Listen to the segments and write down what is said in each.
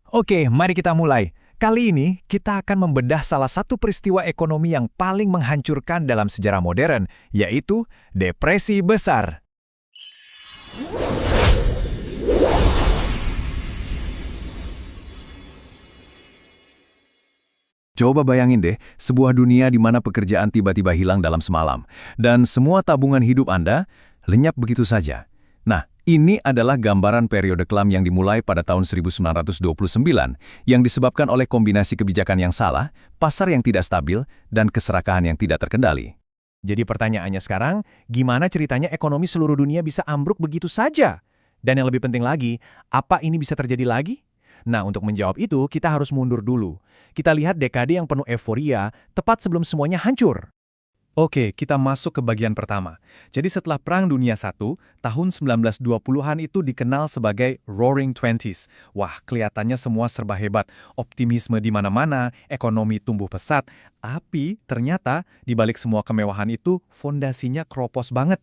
Oke, mari kita mulai. Kali ini, kita akan membedah salah satu peristiwa ekonomi yang paling menghancurkan dalam sejarah modern, yaitu Depresi Besar. Coba bayangin deh, sebuah dunia di mana pekerjaan tiba-tiba hilang dalam semalam, dan semua tabungan hidup Anda lenyap begitu saja. Nah, ini adalah gambaran periode kelam yang dimulai pada tahun 1929, yang disebabkan oleh kombinasi kebijakan yang salah, pasar yang tidak stabil, dan keserakahan yang tidak terkendali. Jadi pertanyaannya sekarang, gimana ceritanya ekonomi seluruh dunia bisa ambruk begitu saja? Dan yang lebih penting lagi, apa ini bisa terjadi lagi? Nah, untuk menjawab itu, kita harus mundur dulu. Kita lihat dekade yang penuh euforia, tepat sebelum semuanya hancur. Oke, kita masuk ke bagian pertama. Jadi setelah Perang Dunia I, tahun 1920-an itu dikenal sebagai Roaring Twenties. Wah, kelihatannya semua serba hebat. Optimisme di mana-mana, ekonomi tumbuh pesat. Tapi ternyata di balik semua kemewahan itu, fondasinya keropos banget.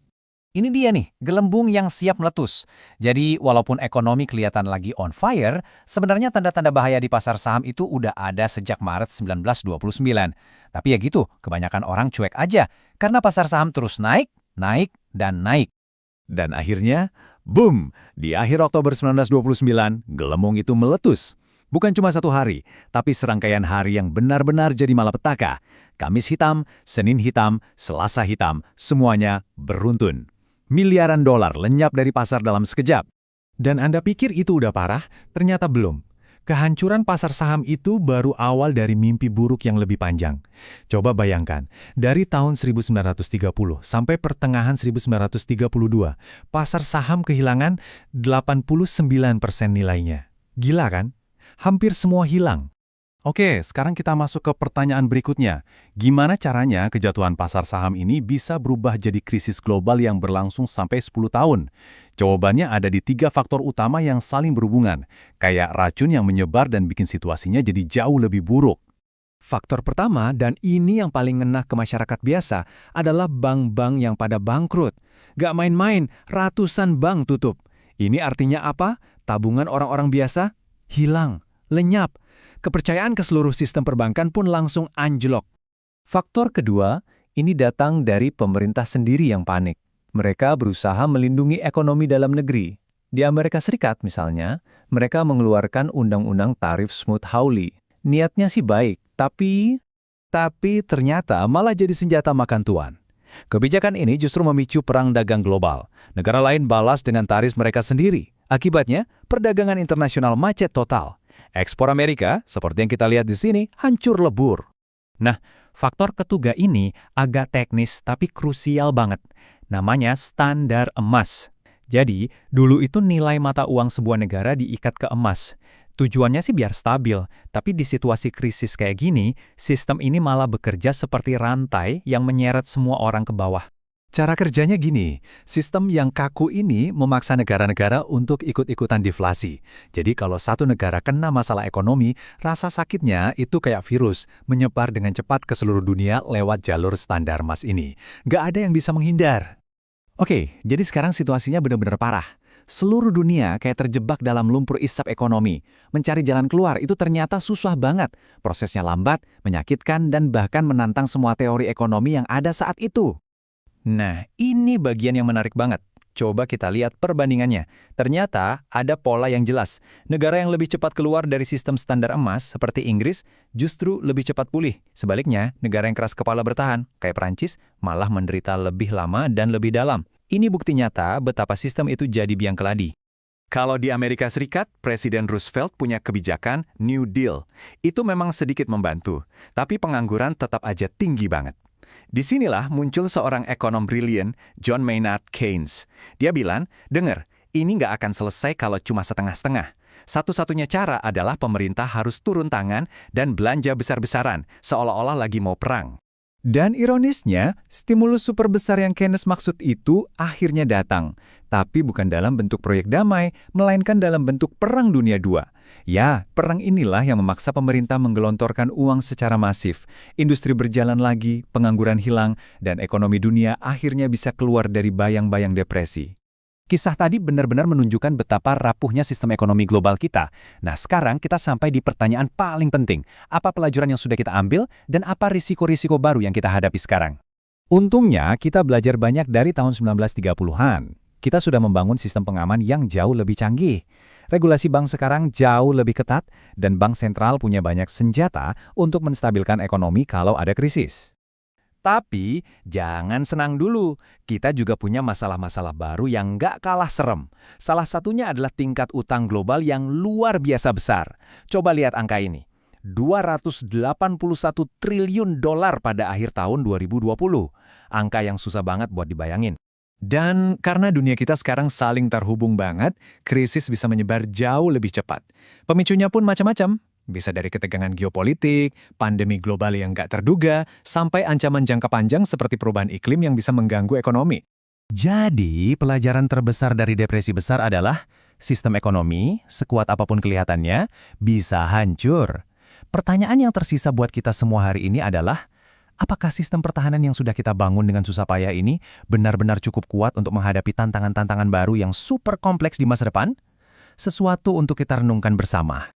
Ini dia nih, gelembung yang siap meletus. Jadi, walaupun ekonomi kelihatan lagi on fire, sebenarnya tanda-tanda bahaya di pasar saham itu udah ada sejak Maret 1929. Tapi ya gitu, kebanyakan orang cuek aja, karena pasar saham terus naik, naik, dan naik. Dan akhirnya, boom! Di akhir Oktober 1929, gelembung itu meletus. Bukan cuma satu hari, tapi serangkaian hari yang benar-benar jadi malapetaka. Kamis hitam, Senin hitam, Selasa hitam, semuanya beruntun. Miliaran dolar lenyap dari pasar dalam sekejap. Dan Anda pikir itu udah parah? Ternyata belum. Kehancuran pasar saham itu baru awal dari mimpi buruk yang lebih panjang. Coba bayangkan, dari tahun 1930 sampai pertengahan 1932, pasar saham kehilangan 89% nilainya. Gila kan? Hampir semua hilang. Oke, sekarang kita masuk ke pertanyaan berikutnya. Gimana caranya kejatuhan pasar saham ini bisa berubah jadi krisis global yang berlangsung sampai 10 tahun? Jawabannya ada di 3 faktor utama yang saling berhubungan, kayak racun yang menyebar dan bikin situasinya jadi jauh lebih buruk. Faktor pertama, dan ini yang paling ngena ke masyarakat biasa, adalah bank-bank yang pada bangkrut. Gak main-main, ratusan bank tutup. Ini artinya apa? Tabungan orang-orang biasa hilang, lenyap. Kepercayaan ke seluruh sistem perbankan pun langsung anjlok. Faktor kedua, ini datang dari pemerintah sendiri yang panik. Mereka berusaha melindungi ekonomi dalam negeri. Di Amerika Serikat misalnya, mereka mengeluarkan undang-undang tarif Smoot-Hawley. Niatnya sih baik, tapi ternyata malah jadi senjata makan tuan. Kebijakan ini justru memicu perang dagang global. Negara lain balas dengan tarif mereka sendiri. Akibatnya, perdagangan internasional macet total. Ekspor Amerika, seperti yang kita lihat di sini, hancur lebur. Nah, faktor ketiga ini agak teknis tapi krusial banget. Namanya standar emas. Jadi, dulu itu nilai mata uang sebuah negara diikat ke emas. Tujuannya sih biar stabil, tapi di situasi krisis kayak gini, sistem ini malah bekerja seperti rantai yang menyeret semua orang ke bawah. Cara kerjanya gini, sistem yang kaku ini memaksa negara-negara untuk ikut-ikutan deflasi. Jadi kalau satu negara kena masalah ekonomi, rasa sakitnya itu kayak virus, menyebar dengan cepat ke seluruh dunia lewat jalur standar emas ini. Nggak ada yang bisa menghindar. Oke, jadi sekarang situasinya benar-benar parah. Seluruh dunia kayak terjebak dalam lumpur isap ekonomi. Mencari jalan keluar itu ternyata susah banget. Prosesnya lambat, menyakitkan, dan bahkan menantang semua teori ekonomi yang ada saat itu. Nah, ini bagian yang menarik banget. Coba kita lihat perbandingannya. Ternyata ada pola yang jelas. Negara yang lebih cepat keluar dari sistem standar emas, seperti Inggris, justru lebih cepat pulih. Sebaliknya, negara yang keras kepala bertahan, kayak Prancis, malah menderita lebih lama dan lebih dalam. Ini bukti nyata betapa sistem itu jadi biang keladi. Kalau di Amerika Serikat, Presiden Roosevelt punya kebijakan New Deal. Itu memang sedikit membantu, tapi pengangguran tetap aja tinggi banget. Disinilah muncul seorang ekonom brilian, John Maynard Keynes. Dia bilang, dengar, ini nggak akan selesai kalau cuma setengah-setengah. Satu-satunya cara adalah pemerintah harus turun tangan dan belanja besar-besaran, seolah-olah lagi mau perang. Dan ironisnya, stimulus super besar yang Keynes maksud itu akhirnya datang. Tapi bukan dalam bentuk proyek damai, melainkan dalam bentuk Perang Dunia II. Ya, perang inilah yang memaksa pemerintah menggelontorkan uang secara masif. Industri berjalan lagi, pengangguran hilang, dan ekonomi dunia akhirnya bisa keluar dari bayang-bayang depresi. Kisah tadi benar-benar menunjukkan betapa rapuhnya sistem ekonomi global kita. Nah, sekarang kita sampai di pertanyaan paling penting. Apa pelajaran yang sudah kita ambil dan apa risiko-risiko baru yang kita hadapi sekarang? Untungnya, kita belajar banyak dari tahun 1930-an. Kita sudah membangun sistem pengaman yang jauh lebih canggih. Regulasi bank sekarang jauh lebih ketat, dan bank sentral punya banyak senjata untuk menstabilkan ekonomi kalau ada krisis. Tapi, jangan senang dulu. Kita juga punya masalah-masalah baru yang nggak kalah serem. Salah satunya adalah tingkat utang global yang luar biasa besar. Coba lihat angka ini. 281 triliun dolar pada akhir tahun 2020. Angka yang susah banget buat dibayangin. Dan karena dunia kita sekarang saling terhubung banget, krisis bisa menyebar jauh lebih cepat. Pemicunya pun macam-macam. Bisa dari ketegangan geopolitik, pandemi global yang nggak terduga, sampai ancaman jangka panjang seperti perubahan iklim yang bisa mengganggu ekonomi. Jadi, pelajaran terbesar dari depresi besar adalah sistem ekonomi, sekuat apapun kelihatannya, bisa hancur. Pertanyaan yang tersisa buat kita semua hari ini adalah, apakah sistem pertahanan yang sudah kita bangun dengan susah payah ini benar-benar cukup kuat untuk menghadapi tantangan-tantangan baru yang super kompleks di masa depan? Sesuatu untuk kita renungkan bersama.